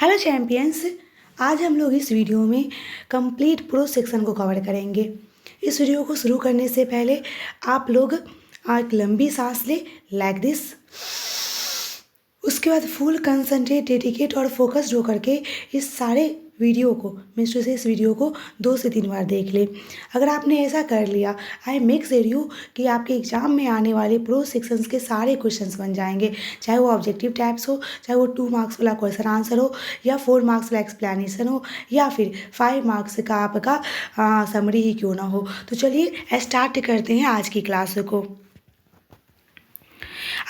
Hello champions, आज हम लोग इस वीडियो में कंप्लीट प्रो सेक्शन को कवर करेंगे। इस वीडियो को शुरू करने से पहले आप लोग एक लंबी सांस ले, लाइक दिस। उसके बाद फुल कंसंट्रेट, डेडिकेट और फोकस्ड होकर के इस सारे वीडियो को मीन्स इस वीडियो को 2 से 3 बार देख ले। अगर आपने ऐसा कर लिया, आई मेक श्योर यू कि आपके एग्जाम में आने वाले प्रो सेक्शंस के सारे क्वेश्चंस बन जाएंगे, चाहे वो ऑब्जेक्टिव टाइप्स हो, चाहे वो 2 मार्क्स वाला क्वेश्चन आंसर हो, या 4 मार्क्स वाला एक्सप्लेनेशन हो, या फिर 5 मार्क्स का आपका समरी ही क्यों ना हो। तो चलिए स्टार्ट करते हैं आज की क्लास को।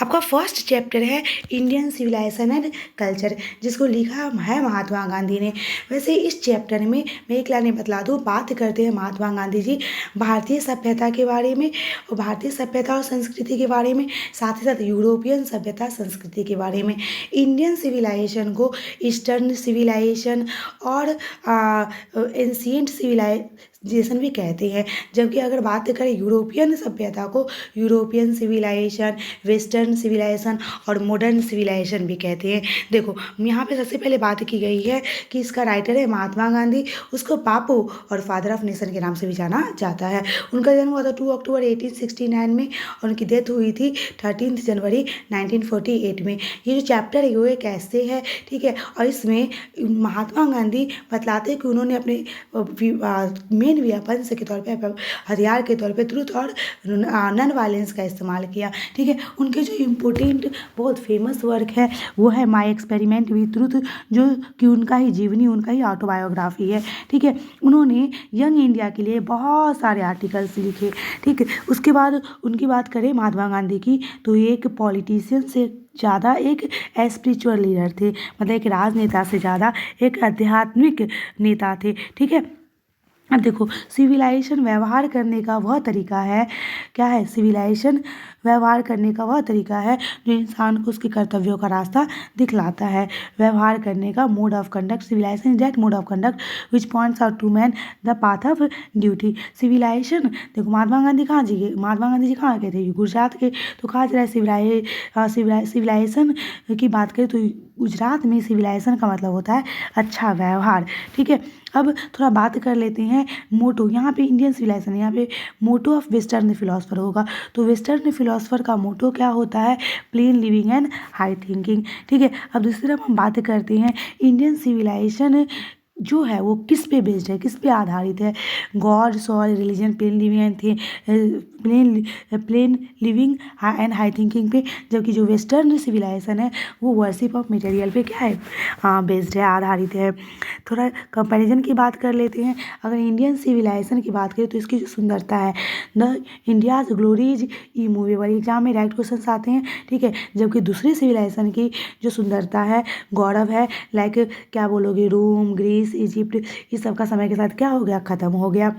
आपका फर्स्ट चैप्टर है इंडियन सिविलाइजेशन एंड कल्चर, जिसको लिखा है महात्मा गांधी ने। वैसे इस चैप्टर में मैं एक लाइन बतला दूँ, बात करते हैं महात्मा गांधी जी भारतीय सभ्यता के बारे में, और भारतीय सभ्यता और संस्कृति के बारे में, साथ ही साथ यूरोपियन सभ्यता संस्कृति के बारे में। इंडियन सिविलाइजेशन को ईस्टर्न सिविलाइजेशन और एंशिएंट सिविलाइजेशन भी कहते हैं, जबकि अगर बात करें यूरोपियन सभ्यता को यूरोपियन सिविलाइजेशन, वेस्टर्न सिविलाइजेशन और मॉडर्न सिविलाइजेशन भी कहते हैं। देखो यहाँ पे सबसे पहले बात की गई है कि इसका राइटर है महात्मा गांधी। उसको बापू और फादर ऑफ नेशन के नाम से भी जाना जाता है। उनका जन्म हुआ था 2 अक्टूबर 1869 में और उनकी डेथ हुई थी 13 जनवरी 1948 में। ये जो चैप्टर है वो एक ऐसे है, ठीक है, और इसमें महात्मा गांधी बतलाते हैं कि उन्होंने अपने मेन वेपन के तौर पे, हथियार के तौर पे ट्रुथ और नॉन वायलेंस का इस्तेमाल किया, ठीक है। उनके जो इम्पोर्टेंट बहुत फेमस वर्क है वो है माई एक्सपेरिमेंट विद ट्रुथ, जो कि उनका ही जीवनी, उनका ही ऑटोबायोग्राफी है, ठीक है। उन्होंने यंग इंडिया के लिए बहुत सारे आर्टिकल्स लिखे, ठीक है। उसके बाद उनकी बात करें महात्मा गांधी की, तो ये एक पॉलिटिशियन से ज़्यादा एक स्पिरिचुअल लीडर थे, मतलब एक राजनेता से ज़्यादा एक आध्यात्मिक नेता थे, ठीक है। अब देखो सिविलाइजेशन व्यवहार करने का वह तरीका है, क्या है, सिविलाइजेशन व्यवहार करने का वह तरीका है जो इंसान को उसके कर्तव्यों का रास्ता दिखलाता है। व्यवहार करने का mode of conduct, civilisation is that mode of conduct which points out to man the path of duty. Civilisation, देखो महात्मा गांधी कहाँ जी गए, महात्मा गांधी जी कहाँ गए थे, गुजरात के, तो कहा जा रहा है सिविलाइजेशन की बात करें तो गुजरात में सिविलाइजेशन का मतलब होता है अच्छा व्यवहार, ठीक है। अब थोड़ा बात कर लेते हैं मोटो, यहाँ पे इंडियन सिविलाइजेशन, यहाँ पे मोटो ऑफ वेस्टर्न फिलोसफर होगा। तो वेस्टर्न फिलोसफर का मोटो क्या होता है, plane living and high thinking, ठीक है। अब दूसरी तरफ हम बात करते हैं इंडियन सिविलाइजेशन जो है वो किस पे बेस्ड है, किस पे आधारित है, god, soil, religion, plain living and the plain living and high thinking पे, जबकि जो वेस्टर्न सिविलाइजेशन है वो वर्शिप ऑफ मटेरियल पे क्या है, बेस्ड है, आधारित है। थोड़ा कंपैरिजन की बात कर लेते हैं। अगर इंडियन सिविलाइजेशन की बात करें तो इसकी जो सुंदरता है, the India's glory is immovable, exam में राइट क्वेश्चन आते हैं, ठीक है। जबकि दूसरी सिविलाइजेशन की जो सुंदरता है, गौरव है, लाइक क्या बोलोगे, रोम, ग्रीस, इजिप्ट, इस सब का समय के साथ क्या हो गया, ख़त्म हो गया।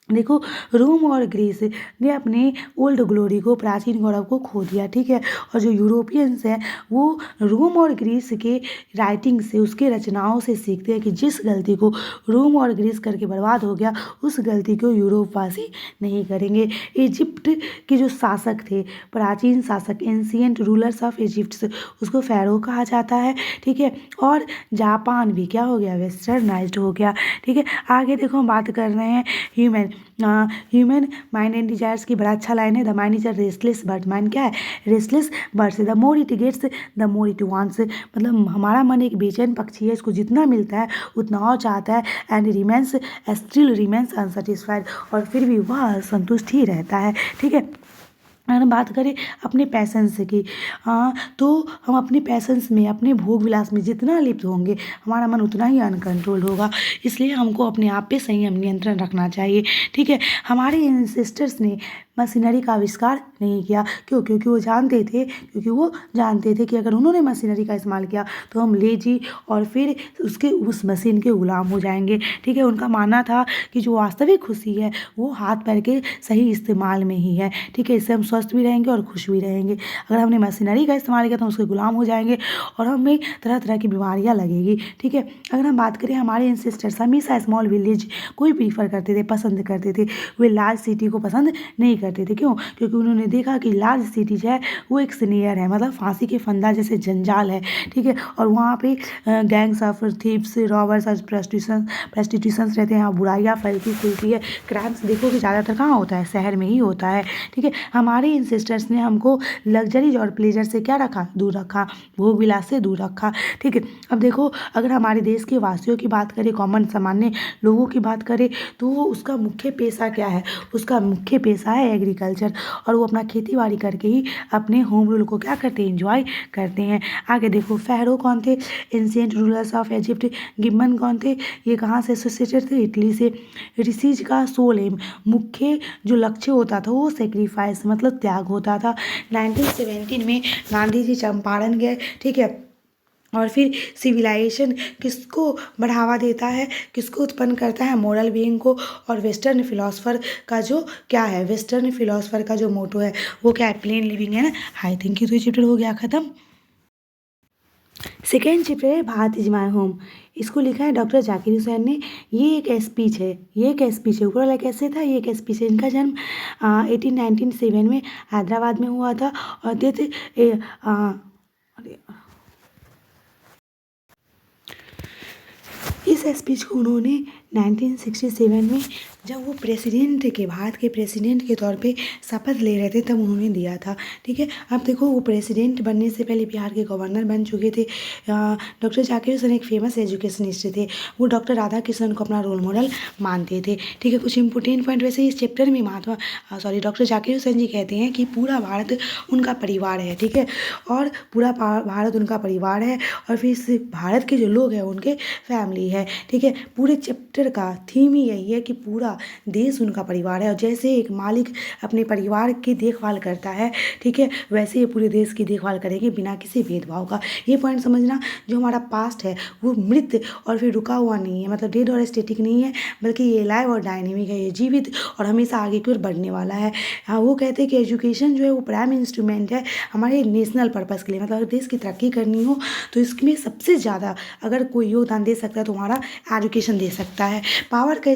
देखो रोम और ग्रीस ने अपने ओल्ड ग्लोरी को, प्राचीन गौरव को खो दिया, ठीक है। और जो यूरोपियंस हैं वो रोम और ग्रीस के राइटिंग से, उसके रचनाओं से सीखते हैं कि जिस गलती को रोम और ग्रीस करके बर्बाद हो गया उस गलती को यूरोपवासी नहीं करेंगे। इजिप्ट के जो शासक थे, प्राचीन शासक, एंशिएंट रूलर्स ऑफ इजिप्ट, उसको फ़ैरो कहा जाता है, ठीक है। और जापान भी क्या हो गया, वेस्टर्नाइज्ड हो गया, ठीक है। आगे देखो हम बात कर रहे हैं ह्यूमन माइंड एंड डिजायर्स की, बड़ा अच्छा लाइन है, the mind is a restless bird, mind क्या है, रेस्टलेस बर्ड से, the more it gets the more it wants, मतलब हमारा मन एक बेचैन पक्षी है, इसको जितना मिलता है उतना और चाहता है, and remains still remains unsatisfied, और फिर भी वह संतुष्ट ही रहता है, ठीक है। अगर बात करें अपने पैशंस की, तो हम अपने पैशंस में, अपने भोग विलास में जितना लिप्त होंगे हमारा मन उतना ही अनकंट्रोल्ड होगा। इसलिए हमको अपने आप पे संयम, नियंत्रण रखना चाहिए, ठीक है। हमारे एंसेस्टर्स ने मशीनरी का आविष्कार नहीं किया, क्योंकि वो जानते थे कि अगर उन्होंने मशीनरी का इस्तेमाल किया तो हम लेजी और फिर उस मशीन के गुलाम हो जाएंगे, ठीक है। उनका मानना था कि जो वास्तविक खुशी है वो हाथ पैर के सही इस्तेमाल में ही है, ठीक है। इससे हम स्वस्थ भी रहेंगे और खुश भी रहेंगे। अगर हमने मशीनरी का इस्तेमाल किया तो हम उसके गुलाम हो जाएंगे और हमें तरह तरह की बीमारियाँ लगेगी, ठीक है। अगर हम बात करें हमारे एंसेस्टर्स हमेशा स्मॉल विलेज को ही प्रीफर करते थे, पसंद करते थे, वे लार्ज सिटी को पसंद नहीं करते करते थे। क्यों? क्योंकि उन्होंने देखा कि लार्ज सिटी जो है वो एक स्नेयर है, मतलब फांसी के फंदा जैसे जंजाल है, ठीक है। और वहाँ पे गैंग्स ऑफ थीव्स, रॉबर्स और प्रेस्टिट्यूशंस रहते हैं, बुराइयाँ फैलती फूलती है। क्राइम्स देखो कि ज़्यादातर कहाँ होता है, शहर में ही होता है, ठीक है। हमारे इंसिस्टर्स ने हमको लग्जरीज और प्लेजर से क्या रखा, दूर रखा, भोग विलास से दूर रखा, ठीक है। अब देखो अगर हमारे देश के वासियों की बात करें, कॉमन सामान्य लोगों की बात करें, तो उसका मुख्य पेशा क्या है, उसका मुख्य पेशा है एग्रीकल्चर, और वो अपना खेती बाड़ी करके ही अपने होम रूल को क्या करते हैं, एंजॉय करते हैं। आगे देखो फ़ाराओ कौन थे, ancient rulers of Egypt. Gibbon कौन थे, ये कहाँ से एसोसिएटेड थे, इटली से। ऋषिज का सोल एम, मुख्य जो लक्ष्य होता था वो सेक्रीफाइस मतलब त्याग होता था। 1917 में गांधी जी चंपारण गए, ठीक है। और फिर सिविलाइजेशन किसको बढ़ावा देता है, किसको उत्पन्न करता है, मोरल बीइंग को। और वेस्टर्न फिलोसफर का जो क्या है, वेस्टर्न फिलोसफर का जो मोटो है वो क्या है, प्लेन लिविंग है ना। आई थिंक ये तो चैप्टर हो गया ख़त्म। सेकेंड चैप्टर है भारत इज माई होम। इसको लिखा है डॉक्टर जाकिर हुसैन ने। ये एक स्पीच है, ये एक स्पीच है, ऊपर वाला कैसे था, ये एक स्पीच है। इनका जन्म 1897 में हैदराबाद में हुआ था। और डेथ इस स्पीच को उन्होंने 1967 में जब वो प्रेसिडेंट के, भारत के प्रेसिडेंट के तौर पे शपथ ले रहे थे तब उन्होंने दिया था, ठीक है। अब देखो वो प्रेसिडेंट बनने से पहले बिहार के गवर्नर बन चुके थे। डॉक्टर जाकिर हुसैन एक फेमस एजुकेशनिस्ट थे। वो डॉक्टर राधा कृष्णन को अपना रोल मॉडल मानते थे, ठीक है। कुछ इंपॉर्टेंट पॉइंट वैसे इस चैप्टर में डॉक्टर जाकिर हुसैन जी कहते हैं कि पूरा भारत उनका परिवार है, ठीक है। और पूरा भारत उनका परिवार है, और फिर इस भारत के जो लोग हैं उनके फैमिली है, ठीक है। पूरे चैप्टर का थीम ही यही है कि पूरा देश उनका परिवार है, और जैसे एक मालिक अपने परिवार की देखभाल करता है, ठीक है, वैसे ये पूरे देश की देखभाल करेगी बिना किसी भेदभाव का। ये पॉइंट समझना, जो हमारा पास्ट है वो मृत और फिर रुका हुआ नहीं है, मतलब डेड और स्टेटिक नहीं है, बल्कि ये लाइव और डायनेमिक है, ये जीवित और हमेशा आगे की ओर बढ़ने वाला है। हाँ, वो कहते हैं कि एजुकेशन जो है वो प्राइम इंस्ट्रूमेंट है हमारे नेशनल पर्पज़ के लिए, मतलब अगर देश की तरक्की करनी हो तो इसमें सबसे ज़्यादा अगर कोई योगदान दे सकता है तो हमारा एजुकेशन दे सकता है। पावर का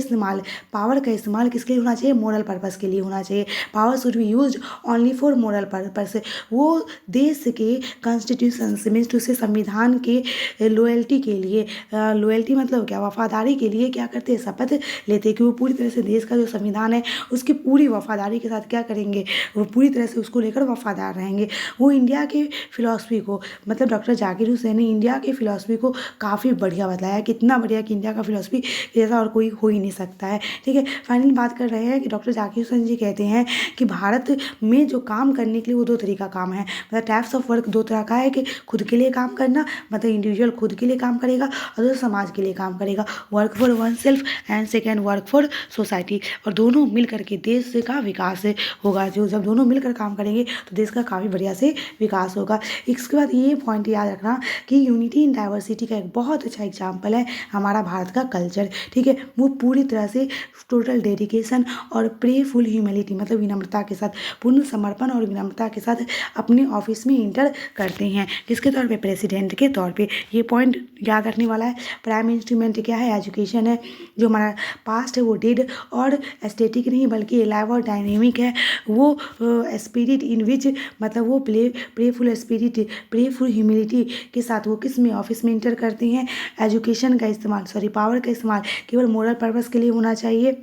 इस्तेमाल किसके लिए होना चाहिए, मोरल पर्पज़ के लिए होना चाहिए। Power should be used only for moral purpose. वो देश के कॉन्स्टिट्यूशन मीन्स टू से संविधान के लॉयल्टी के लिए, लॉयल्टी मतलब क्या, वफादारी के लिए क्या करते हैं, शपथ लेते हैं कि वो पूरी तरह से देश का जो संविधान है उसकी पूरी वफादारी के साथ क्या करेंगे, वो पूरी तरह से उसको लेकर वफादार रहेंगे। वो इंडिया की फ़िलॉसफी को, मतलब डॉक्टर जाकिर हुसैन ने इंडिया की फ़िलॉसफी को काफ़ी बढ़िया बताया, कितना बढ़िया कि इंडिया का फ़िलॉसफी जैसा और कोई हो ही नहीं सकता है, ठीक है। फाइनली बात कर रहे हैं कि डॉक्टर जाकिर हुसैन जी कहते हैं कि भारत में जो काम करने के लिए वो दो तरीका काम है, मतलब टाइप्स ऑफ वर्क दो तरह का है, कि खुद के लिए काम करना, मतलब इंडिविजुअल खुद के लिए काम करेगा, और दूसरा समाज के लिए काम करेगा, work for one self, and second work for society. और दोनों मिल करके देश का विकास होगा। जो जब दोनों मिलकर काम करेंगे तो देश का काफ़ी बढ़िया से विकास होगा। इसके बाद ये पॉइंट याद रखना कि यूनिटी इन डाइवर्सिटी का एक बहुत अच्छा एग्जाम्पल है हमारा भारत का कल्चर, ठीक है। वो पूरी तरह से टोटल डेडिकेशन और प्रेफुल ह्यूमिलिटी, मतलब विनम्रता के साथ, पूर्ण समर्पण और विनम्रता के साथ अपने ऑफिस में इंटर करते हैं, किसके तौर पे, प्रेसिडेंट के तौर पे। ये पॉइंट याद रखने वाला है। प्राइम इंस्ट्रूमेंट क्या है, एजुकेशन है। जो हमारा पास्ट है वो डेड और स्टेटिक नहीं बल्कि लाइव और डायनेमिक है। वो स्पिरिट इन विच, मतलब वो प्रेफुल स्पिरिट, प्रेफुल ह्यूमिलिटी के साथ वो किस में, ऑफिस में इंटर करते हैं। एजुकेशन का इस्तेमाल, पावर का इस्तेमाल केवल मोरल पर्पज़ के लिए होना चाहिए,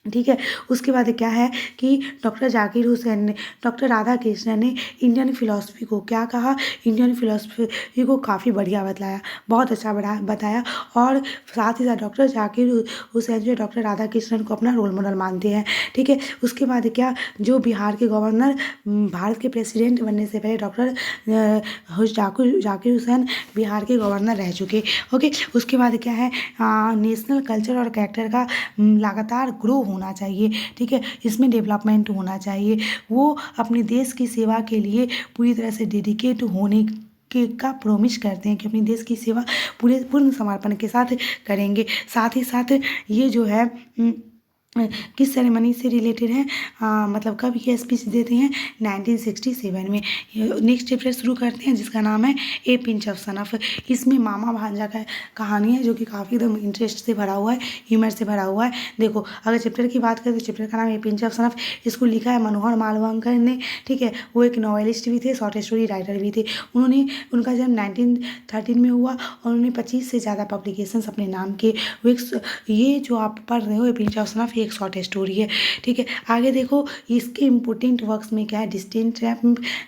ठीक है। उसके बाद क्या है कि डॉक्टर जाकिर हुसैन ने, डॉक्टर राधा कृष्णन ने इंडियन फिलॉसफी को क्या कहा, इंडियन फिलॉसफी को काफ़ी बढ़िया बताया, बहुत अच्छा बताया। और साथ ही साथ डॉक्टर जाकिर हुसैन जो डॉक्टर राधा कृष्णन को अपना रोल मॉडल मानते हैं, ठीक है। उसके बाद क्या, जो बिहार के गवर्नर, भारत के प्रेसिडेंट बनने से पहले डॉक्टर जाकिर हुसैन बिहार के गवर्नर रह चुके, ओके। उसके बाद क्या है, नेशनल कल्चर और कैरेक्टर का लगातार ग्रो होना चाहिए, ठीक है। इसमें डेवलपमेंट होना चाहिए। वो अपने देश की सेवा के लिए पूरी तरह से डेडिकेट होने का प्रॉमिस करते हैं कि अपने देश की सेवा पूर्ण समर्पण के साथ करेंगे। साथ ही साथ ये जो है किस सेरेमनी से रिलेटेड है, मतलब कब ये स्पीच देते हैं 1967 में। नेक्स्ट चैप्टर शुरू करते हैं जिसका नाम है ए पिंच ऑफ सनफ। इसमें मामा भांजा का कहानी है जो कि काफ़ी एकदम इंटरेस्ट से भरा हुआ है, ह्यूमर से भरा हुआ है। देखो अगर चैप्टर की बात करें तो चैप्टर का नाम ए पिंच ऑफ सनफ। इसको लिखा है मनोहर मालवंकर ने, ठीक है। वो एक नॉवेलिस्ट भी थे, शॉर्ट स्टोरी राइटर भी थे। उनका जन्म 1913 में हुआ और उन्होंने 25 से ज़्यादा पब्लिकेशंस अपने नाम के। ये जो आप पढ़ रहे हो ए पिंच ऑफ सनफ एक शॉर्ट स्टोरी है, ठीक है। आगे देखो इसके इम्पोर्टेंट वर्क्स में क्या है, distant trap,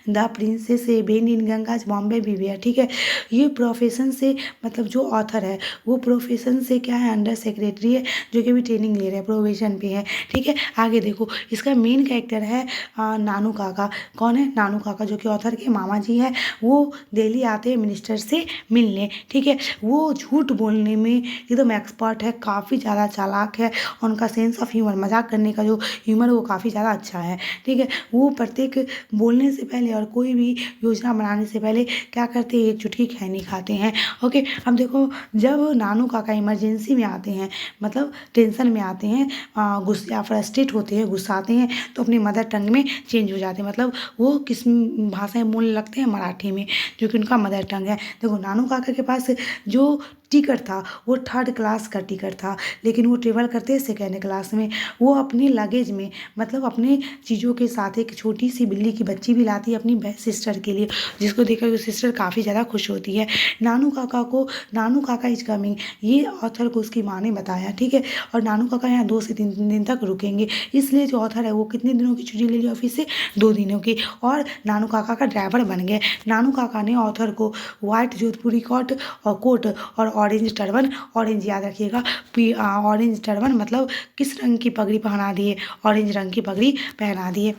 the princes, bend in Ganges, Bombay beware, ठीक है। ये प्रोफेशन से मतलब जो ऑथर है वो प्रोफेशन से क्या है, अंडर सेक्रेटरी है जो कि भी ट्रेनिंग ले रहे हैं, प्रोविजन पे है, ठीक है। आगे देखो इसका मेन कैरेक्टर है नानू काका। कौन है? नानू काका, जो कि ऑथर के मामा जी है। वो दिल्ली आते हैं मिनिस्टर से मिलने, ठीक है। वो झूठ बोलने में एकदम एक्सपर्ट है, काफ़ी ज़्यादा चालाक है। उनका सेंस ऑफ ह्यूमर, मजाक करने का जो ह्यूमर वो काफ़ी ज़्यादा अच्छा है, ठीक है। वो प्रत्येक बोलने से पहले और कोई भी योजना बनाने से पहले क्या करते हैं, एक चुटकी खैनी खाते हैं, ओके। अब देखो जब नानू काका इमरजेंसी में आते हैं, मतलब टेंशन में आते हैं, गुस्सा फ्रस्ट्रेट होते हैं, गुस्साते हैं, तो अपनी मदर टंग में चेंज हो जाते हैं। मतलब वो किस भाषा में बोलने लगते हैं, मराठी में, जो कि उनका मदर टंग है। देखो नानू काका के पास जो टिकट था वो 3rd क्लास का टिकट था, लेकिन वो ट्रेवल करते हैं 2nd क्लास में। वो अपने लगेज में मतलब अपने चीज़ों के साथ एक छोटी सी बिल्ली की बच्ची भी लाती है अपनी सिस्टर के लिए, जिसको देखकर वो सिस्टर काफ़ी ज़्यादा खुश होती है। नानू काका इज कमिंग, ये ऑथर को उसकी माँ ने बताया, ठीक है। और नानू काका यहाँ 2 से 3 दिन तक रुकेंगे, इसलिए जो ऑथर है वो कितने दिनों की छुट्टी ले ली ऑफिस से, 2 दिनों की, और नानू काका का ड्राइवर बन गए। नानू काका ने ऑथर को व्हाइट जोधपुरी कोट और ऑरेंज टर्बन, ऑरेंज याद रखिएगा, ऑरेंज टर्बन मतलब किस रंग की पगड़ी पहना दिए, ऑरेंज रंग की पगड़ी पहना दिए,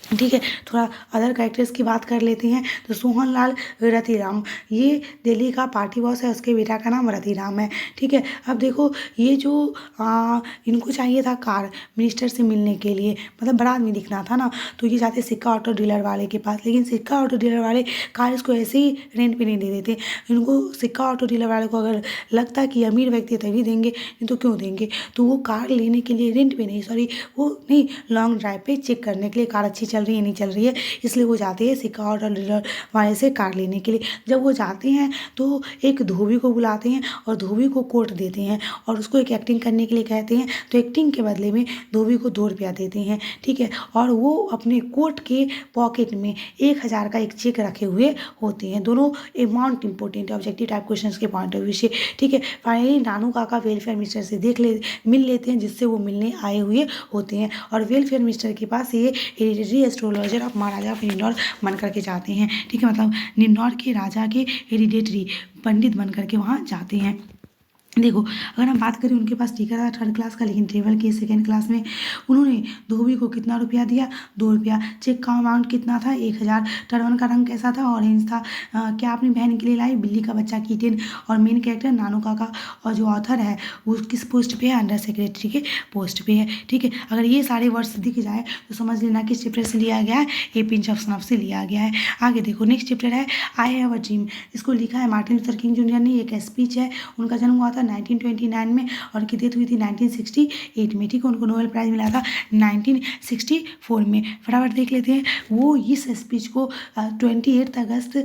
ठीक है। थोड़ा अदर कैरेक्टर्स की बात कर लेते हैं तो सोहन लाल रतिराम, ये दिल्ली का पार्टी बॉस है, उसके बेटा का नाम रतिराम है, ठीक है। अब देखो ये जो इनको चाहिए था कार मिनिस्टर से मिलने के लिए, मतलब बड़ा आदमी दिखना था ना, तो ये जाते सिक्का ऑटो डीलर वाले के पास, लेकिन सिक्का ऑटो डीलर वाले कार इसको ऐसे ही रेंट पे नहीं दे देते। इनको सिक्का ऑटो डीलर वाले को अगर लगता कि अमीर व्यक्ति है तभी देंगे, नहीं तो क्यों देंगे। तो वो कार लेने के लिए, रेंट पे नहीं, सॉरी वो नहीं, लॉन्ग ड्राइव पे चेक करने के लिए कार अच्छी चल रही है नहीं चल रही है, इसलिए वो जाते हैं सिक्का ऑटो डीलर वाले से कार लेने के लिए। जब वो जाते हैं तो एक धोबी को बुलाते हैं और धोबी को कोट देते हैं और उसको एक एक्टिंग करने के लिए कहते हैं, तो एक्टिंग के बदले में धोबी को 2 रुपया देते हैं, ठीक है। और वो अपने कोट के पॉकेट में 1000 का एक चेक रखे हुए होते हैं। दोनों अमाउंट इंपॉर्टेंट है ऑब्जेक्टिव टाइप क्वेश्चन के पॉइंट ऑफ व्यू से, ठीक है। फाइनली नानू काका वेलफेयर मिनिस्टर से मिल लेते हैं, जिससे वो मिलने आए हुए होते हैं, और वेलफेयर मिनिस्टर के पास ये hereditary astrologer of Maharaja of Ninnaur बन करके जाते हैं, ठीक है। मतलब निन्नौर के राजा के हेरिडेटरी पंडित बन करके वहाँ जाते हैं। देखो अगर हम बात करें, उनके पास टिकट था 3rd क्लास का, लेकिन ट्रेवल किए 2nd क्लास में। उन्होंने धोबी को कितना रुपया दिया, 2 रुपया। चेक का अमाउंट कितना था, 1000। टर्बन का रंग कैसा था, ऑरेंज था। क्या अपनी बहन के लिए लाई, बिल्ली का बच्चा किटन। और मेन कैरेक्टर नानू काका, और जो ऑथर है वो किस पोस्ट पे है, अंडर सेक्रेटरी के पोस्ट पे है, ठीक है। अगर ये सारे वर्ड्स दिख जाए तो समझ लेना किस चैप्टर से लिया गया है, ए पिंच ऑफ सनफ से लिया गया है। आगे देखो नेक्स्ट चैप्टर है आई हैव अ ड्रीम। इसको लिखा है मार्टिन लूथर किंग जूनियर ने, एक स्पीच है। उनका जन्म हुआ था 1929 में और उनकी डेथ हुई थी 1968 में, ठीक है। उनको नोबेल प्राइज़ मिला था 1964 में। फटाफट देख लेते हैं। वो इस स्पीच को 28 अगस्त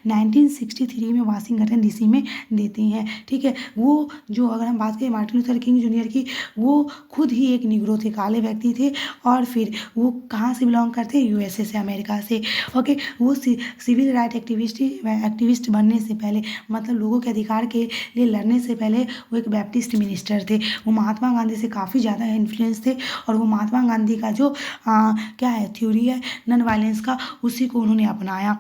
1963 में वाशिंगटन डीसी में देते हैं, ठीक है। वो जो अगर हम बात करें मार्टिन लूथर किंग जूनियर की, वो खुद ही एक निग्रो थे, काले व्यक्ति थे, और फिर वो कहाँ से बिलोंग करते हैं, यूएसए से, अमेरिका से, ओके। वो सिविल राइट एक्टिविस्ट बनने से पहले, मतलब लोगों के अधिकार के लिए लड़ने से पहले वो एक बैप्टिस्ट मिनिस्टर थे। वो महात्मा गांधी से काफ़ी ज़्यादा इन्फ्लुएंस थे, और वो महात्मा गांधी का जो क्या है थ्योरी है नॉन वायलेंस का, उसी को उन्होंने अपनाया।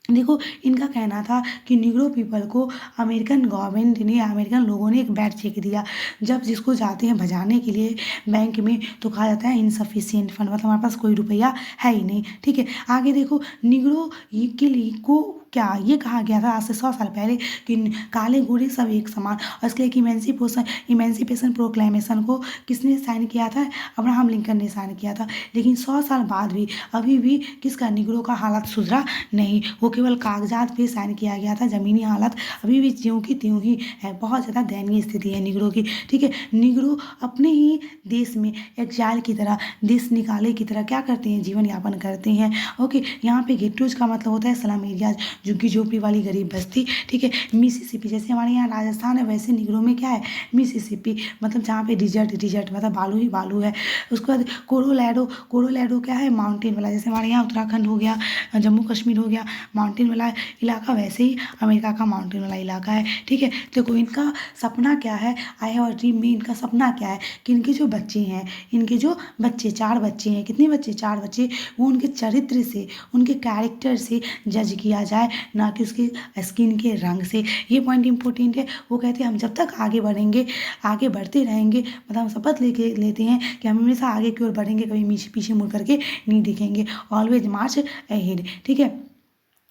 देखो इनका कहना था कि निग्रो पीपल को अमेरिकन गवर्नमेंट ने, अमेरिकन लोगों ने एक बैड चेक दिया, जब जिसको जाते हैं भजाने के लिए बैंक में, तो कहा जाता है इनसफिशिएंट फंड, मतलब हमारे पास कोई रुपया है ही नहीं, ठीक है। आगे देखो निग्रो के लिए को क्या ये कहा गया था आज से 100 साल पहले कि काले गोरे सब एक समान, और इसके लिए इमेंसिपेशन प्रोक्लेमेशन को किसने साइन किया था? अब्राहम लिंकन ने साइन किया था। लेकिन 100 साल बाद भी अभी भी किसका, निगरों का हालत सुधरा नहीं। वो केवल कागजात पे साइन किया गया था, ज़मीनी हालत अभी भी ज्यों की त्यों ही है। बहुत ज़्यादा दयनीय स्थिति है निगरों की। ठीक है, निगरों अपने ही देश में एग्जाइल की तरह, देश निकाले की तरह क्या करते हैं, जीवन यापन करते हैं। ओके, यहाँ पे गेटोज का मतलब होता है स्लम एरियाज, झुग्गी झोपड़ी वाली गरीब बस्ती। ठीक है, मिसिसिपी जैसे हमारे यहाँ राजस्थान है, वैसे निगरों में क्या है, मिसिसिपी, मतलब जहाँ पे डिजर्ट मतलब बालू ही बालू है। उसके बाद कोलोराडो क्या है, माउंटेन वाला, जैसे हमारे यहाँ उत्तराखंड हो गया, जम्मू कश्मीर हो गया माउंटेन वाला इलाका, वैसे ही अमेरिका का माउंटेन वाला इलाका है। ठीक है, देखो इनका सपना क्या है, आई हैव अ ड्रीम में इनका सपना क्या है कि इनके जो बच्चे हैं, इनके जो बच्चे 4 बच्चे हैं, कितने बच्चे, 4 बच्चे, वो उनके चरित्र से, उनके कैरेक्टर से जज किया जाए, ना कि उसके स्किन के रंग से। ये पॉइंट इंपॉर्टेंट है। वो कहते हैं हम जब तक आगे बढ़ेंगे, आगे बढ़ते रहेंगे, मतलब हम शपथ लेते हैं कि हम हमेशा आगे की ओर बढ़ेंगे, कभी पीछे मुड़ करके नहीं दिखेंगे, ऑलवेज मार्च अहेड। ठीक है,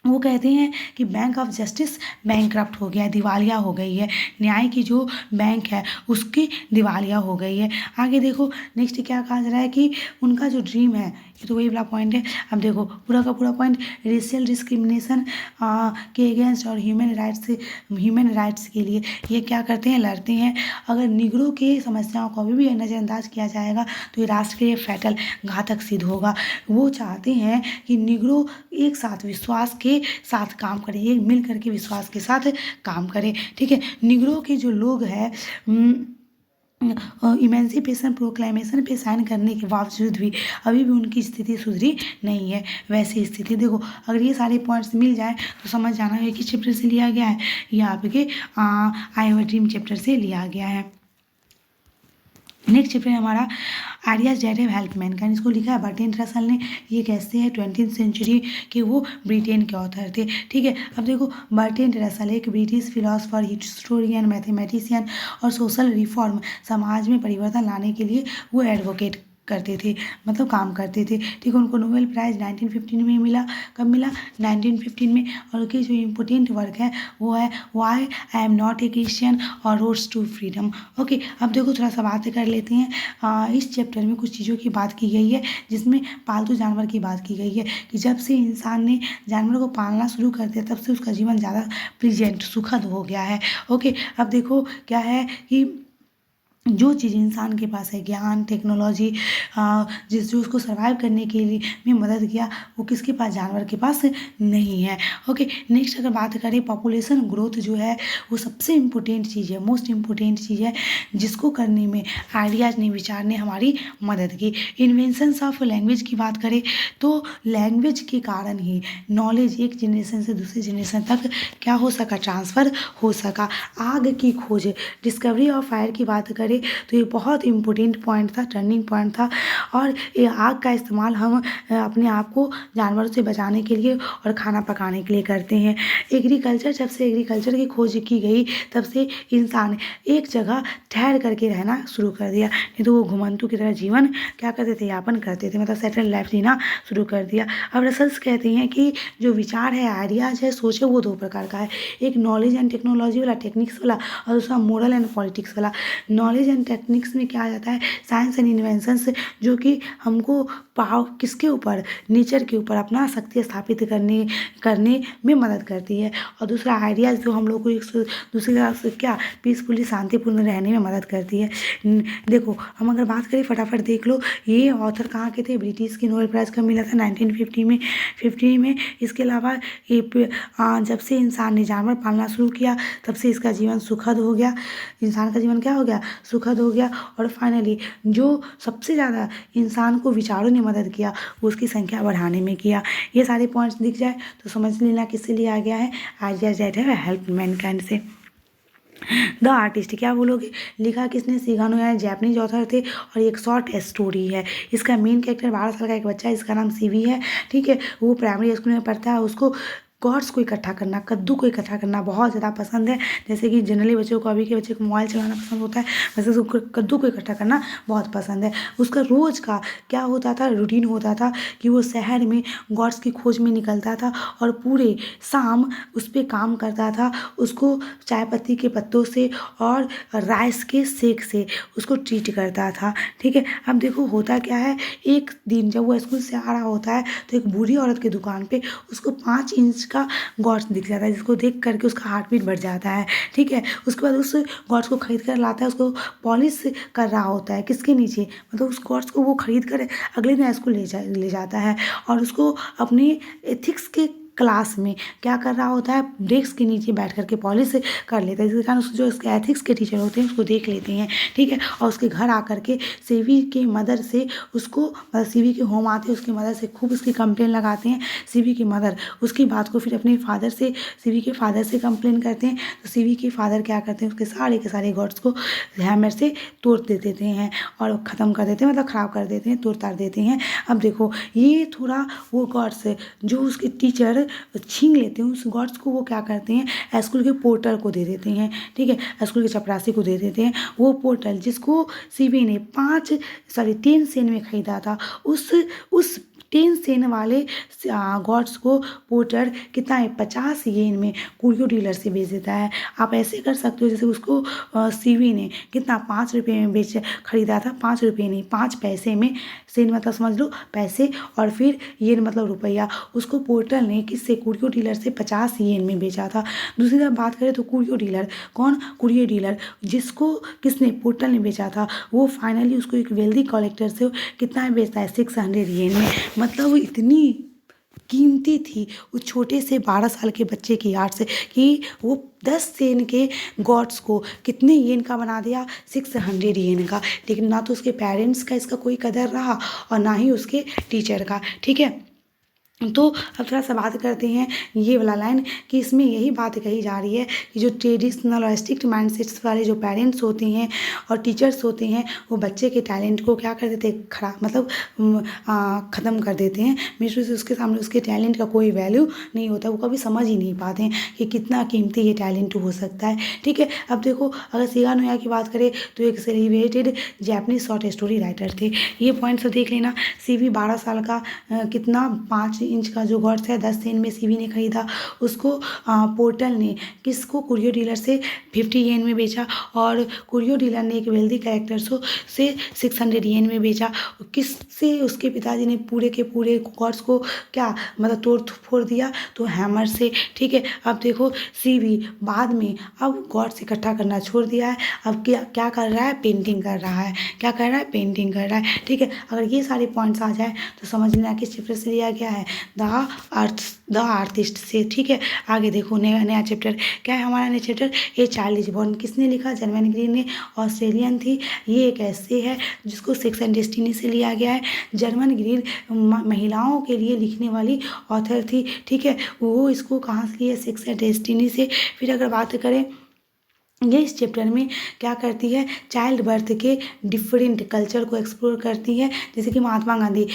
वो कहते हैं कि बैंक ऑफ जस्टिस बैंकक्रप्ट हो गया है, दिवालिया हो गई है, न्याय की जो बैंक है उसकी दिवालिया हो गई है। आगे देखो नेक्स्ट क्या कहा जा रहा है कि उनका जो ड्रीम है, ये तो वही वाला पॉइंट है। अब देखो पूरा का पूरा पॉइंट, रेशियल डिस्क्रिमिनेशन के अगेंस्ट और ह्यूमन राइट्स के लिए ये क्या करते हैं, लड़ते हैं। अगर निगरों के समस्याओं को अभी भी नज़रअंदाज किया जाएगा तो ये राष्ट्र के लिए फैटल, घातक सिद्ध होगा। वो चाहते हैं कि निगरों एक साथ विश्वास के साथ काम करें, एक मिल करके विश्वास के साथ काम करें। ठीक है, निगरों के जो लोग हैं इमेंसिपेशन प्रोक्लेमेशन पे साइन करने के बावजूद भी अभी भी उनकी स्थिति सुधरी नहीं है। वैसी स्थिति देखो, अगर ये सारे पॉइंट्स मिल जाए तो समझ जाना है कि चैप्टर से लिया गया है, ये आपके I have a dream chapter से लिया गया है। नेक्स्ट चैप्टर हमारा ideas that have helped Mankind, इसको लिखा है बर्ट्रैंड रसल ने। ये कैसे है, 20th सेंचुरी के वो ब्रिटेन के ऑथर थे। ठीक है, अब देखो बर्ट्रैंड रसल एक ब्रिटिश फिलोसफर, हिस्टोरियन, मैथमेटिशियन और सोशल रिफॉर्म, समाज में परिवर्तन लाने के लिए वो एडवोकेट करते थे, मतलब काम करते थे। ठीक है, उनको नोबेल प्राइज़ 1915 में मिला। कब मिला, 1915 में। और उनके जो इम्पोर्टेंट वर्क है वो है why I am not a Christian और रोड्स टू फ्रीडम। ओके, अब देखो थोड़ा सा बात कर लेते हैं। इस चैप्टर में कुछ चीज़ों की बात की गई है, जिसमें पालतू जानवर की बात की गई है कि जब से इंसान ने जानवर को पालना शुरू कर दिया तब से उसका जीवन ज़्यादा प्लीजेंट, सुखद हो गया है। ओके, अब देखो क्या है कि जो चीज़ इंसान के पास है, ज्ञान, टेक्नोलॉजी, जो उसको सर्वाइव करने के लिए में मदद किया, वो किसके पास, जानवर के पास नहीं है। ओके, नेक्स्ट अगर बात करें पॉपुलेशन ग्रोथ जो है वो सबसे इम्पोर्टेंट चीज़ है, मोस्ट इम्पोर्टेंट चीज़ है, जिसको करने में आइडियाज़ ने, विचार ने हमारी मदद की। इन्वेंशंस ऑफ लैंग्वेज की बात करें तो लैंग्वेज के कारण ही नॉलेज एक जनरेशन से दूसरे जनरेशन तक क्या हो सका, ट्रांसफ़र हो सका। आग की खोज, डिस्कवरी ऑफ फायर की बात करें तो ये बहुत इम्पोर्टेंट पॉइंट था, टर्निंग पॉइंट था। और ये आग का इस्तेमाल हम अपने आप को जानवरों से बचाने के लिए और खाना पकाने के लिए करते हैं। एग्रीकल्चर, जब से एग्रीकल्चर की खोज की गई तब से इंसान एक जगह ठहर करके रहना शुरू कर दिया, नहीं तो वो घुमंतु की तरह जीवन क्या करते थे, यापन करते थे, मतलब सेटल लाइफ जीना शुरू कर दिया। अब रसल्स कहते हैं कि जो विचार है, आइडियाज है, सोच है, वो 2 प्रकार का है, एक नॉलेज एंड टेक्नोलॉजी वाला, टेक्निक्स वाला, और दूसरा मोरल एंड पॉलिटिक्स वाला। नॉलेज एंड टेक्निक्स में क्या आ जाता है, साइंस एंड इन्वेंशंस, जो कि हमको पावर किसके ऊपर, नेचर के ऊपर अपना शक्ति स्थापित करने में मदद करती है। और दूसरा आइडियाज़ जो हम लोग को एक दूसरी तरह से क्या पीसफुली, शांतिपूर्ण रहने में मदद करती है। देखो हम अगर बात करें, फटाफट देख लो, ये ऑथर कहाँ के थे, ब्रिटिश की। नोबेल प्राइज़ कब मिला था, 1950 में। इसके अलावा ये जब से इंसान ने जानवर पालना शुरू किया तब से इसका जीवन सुखद हो गया, इंसान का जीवन क्या हो गया, सुखद हो गया। और फाइनली जो सबसे ज़्यादा इंसान को विचारों ने मदद किया वो उसकी संख्या बढ़ाने में किया। ये सारे पॉइंट्स दिख जाए तो समझ लेना किससे लिया गया है, ideas that have helped Mankind से। द आर्टिस्ट क्या बोलोगे, लिखा किसने, सिगानो या जापानीज ऑथर थे। और एक शॉर्ट स्टोरी है, इसका मेन कैरेक्टर 12 साल का एक बच्चा है, इसका नाम सीवी है। ठीक है, वो प्राइमरी स्कूल में पढ़ता है, उसको गॉड्स को इकट्ठा करना, कद्दू को इकट्ठा करना बहुत ज़्यादा पसंद है। जैसे कि जनरली बच्चों को, अभी के बच्चे को मोबाइल चलाना पसंद होता है, वैसे उसको कद्दू को इकट्ठा करना बहुत पसंद है। उसका रोज़ का क्या होता था, रूटीन होता था कि वो शहर में गॉड्स की खोज में निकलता था और पूरे शाम उस पर काम करता था। उसको चाय पत्ती के पत्तों से और राइस के शेक से उसको ट्रीट करता था। ठीक है, अब देखो होता क्या है, एक दिन जब वो स्कूल से आ रहा होता है तो एक बूढ़ी औरत की दुकान पे उसको 5 इंच का गॉड्स दिख जाता है, जिसको देख करके उसका हार्ट बीट बढ़ जाता है। ठीक है, उसके बाद उस गॉड्स को खरीद कर लाता है, उसको पॉलिश कर रहा होता है किसके नीचे, मतलब उस गॉड्स को वो खरीद कर अगले दिन स्कूल ले जाता है और उसको अपने एथिक्स के क्लास में क्या कर रहा होता है, डेस्क के नीचे बैठ करके पॉलिश कर लेता है, जिसके कारण जो उसके एथिक्स के टीचर होते हैं उसको देख लेते हैं। ठीक है, और उसके घर आकर के सीवी के मदर से उसको, मतलब सीवी के होम आते हैं, उसकी मदर से खूब उसकी कंप्लेन लगाते हैं। सीवी की मदर उसकी बात को फिर अपने फादर से, सीवी के फादर से कंप्लेन करते हैं। तो सीवी के फादर क्या करते हैं, उसके सारे के सारे गॉड्स को हैमर से तोड़ देते हैं और ख़त्म कर देते हैं, मतलब ख़राब कर देते हैं, तोड़ ताड़ देते हैं। अब देखो ये थोड़ा वो गॉड्स जो उसके टीचर छीन लेते हैं, उस गॉड्स को वो क्या करते हैं, स्कूल के पोर्टर को दे देते हैं। ठीक है, स्कूल के चपरासी को दे देते हैं। वो पोर्टल जिसको सीवी ने 10 सेन में खरीदा था, उस 10 सेन वाले गॉड्स को पोर्टर कितना है, 50 येन में कुरियो डीलर से बेच देता है। आप ऐसे कर सकते हो, जैसे उसको सीवी ने कितना 5 रुपये में खरीदा था, 5 रुपये नहीं 5 पैसे में, सेन मतलब समझ लो पैसे, और फिर येन मतलब रुपया, उसको पोर्टल ने किससे, कुरियो डीलर से 50 येन में बेचा था। दूसरी तरफ बात करें तो कुरियो डीलर, कौन, कुरियो डीलर जिसको किसने, पोर्टल ने बेचा था, वो फाइनली उसको एक वेल्दी कलेक्टर से कितना में बेचता है, 600 येन में। मतलब वो इतनी कीमती थी उस छोटे से 12 साल के बच्चे की आर्ट से कि वो 10 सेन के गॉड्स को कितने येन का बना दिया, 600 येन का। लेकिन ना तो उसके पेरेंट्स का इसका कोई कदर रहा और ना ही उसके टीचर का। ठीक है, तो अब थोड़ा सा बात करते हैं ये वाला लाइन कि इसमें यही बात कही जा रही है कि जो ट्रेडिशनल और स्ट्रिक्ट माइंडसेट्स वाले जो पेरेंट्स होते हैं और टीचर्स होते हैं, वो बच्चे के टैलेंट को क्या कर देते हैं, खराब मतलब ख़त्म कर देते हैं। मिसयूज से उसके सामने उसके टैलेंट का कोई वैल्यू नहीं होता, वो कभी समझ ही नहीं पाते हैं कि कितना कीमती ये टैलेंट हो सकता है। ठीक है, अब देखो अगर शिगा नोया की बात करें तो एक celebrated Japanese short story writer थे। ये पॉइंट्स देख लेना। सीवी 12 साल का कितना 5 इंच का जो गॉड्स है 10 सेन में सीवी ने खरीदा, उसको पोर्टल ने किसको, कुरियो डीलर से 50 येन में बेचा, और कुरियो डीलर ने एक वेल्दी कैरेक्टर से 600 येन में बेचा। किससे, उसके पिताजी ने पूरे के पूरे गॉड्स को क्या मतलब तोड़ फोड़ दिया, तो हैमर से। ठीक है, अब देखो सीवी बाद में अब गॉड्स इकट्ठा करना छोड़ दिया है, अब क्या कर रहा है, पेंटिंग कर रहा है। क्या कर रहा है, पेंटिंग कर रहा है। ठीक है, अगर ये सारे पॉइंट्स आ जाए तो समझ लेना किस चैप्टर से लिया गया है, द आर्टिस्ट से। ठीक है, आगे देखो नया चैप्टर क्या है हमारा, नया चैप्टर ए चार्ली बॉर्न। किसने लिखा, जर्मन ग्रीन ने, ऑस्ट्रेलियन थी। ये एक ऐसे है जिसको सेक्स एंड डेस्टिनी से लिया गया है। जर्मन ग्रीन महिलाओं के लिए लिखने वाली ऑथर थी। ठीक है, वो इसको कहाँ से लिया, सेक्स एंड डेस्टिनी से। फिर अगर बात करें ये इस चैप्टर में क्या करती है, चाइल्ड बर्थ के डिफरेंट कल्चर को एक्सप्लोर करती है। जैसे कि महात्मा गांधी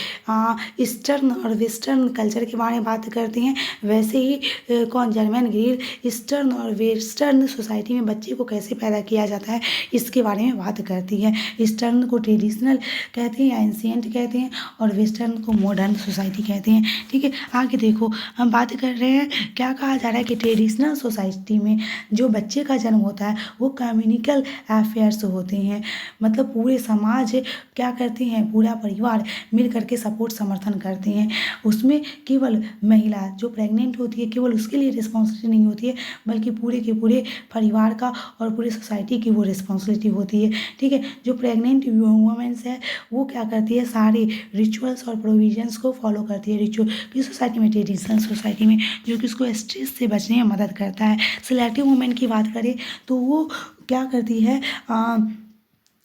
ईस्टर्न और वेस्टर्न कल्चर के बारे में बात करते हैं, वैसे ही कौन, जर्मन ग्रीन ईस्टर्न और वेस्टर्न सोसाइटी में बच्चे को कैसे पैदा किया जाता है इसके बारे में बात करती है। ईस्टर्न को ट्रेडिशनल कहते हैं या एंशिएंट कहते हैं, और वेस्टर्न को मॉडर्न सोसाइटी कहते हैं। ठीक है, आगे देखो हम बात कर रहे हैं क्या कहा जा रहा है कि ट्रेडिशनल सोसाइटी में जो बच्चे का जन्म होता है वो कम्युनिकल अफेयर्स होते हैं, मतलब पूरे समाज क्या करते हैं, पूरा परिवार मिल करके सपोर्ट समर्थन करते हैं। उसमें केवल महिला जो प्रेग्नेंट होती है केवल उसके लिए रिस्पॉन्सिबिलिटी नहीं होती है, बल्कि पूरे के पूरे परिवार का और पूरे सोसाइटी की वो रिस्पॉन्सिबिलिटी होती है। ठीक है, जो प्रेग्नेंट वुमेन्स है वो क्या करती है, सारे रिचुअल्स और प्रोविजंस को फॉलो करती है। रिचुअल की सोसाइटी में, ट्रेडिशनल सोसाइटी में, जो कि उसको स्ट्रेस से बचने में मदद करता है। सिलेक्टिव वुमेन की बात करें तो वो क्या करती है,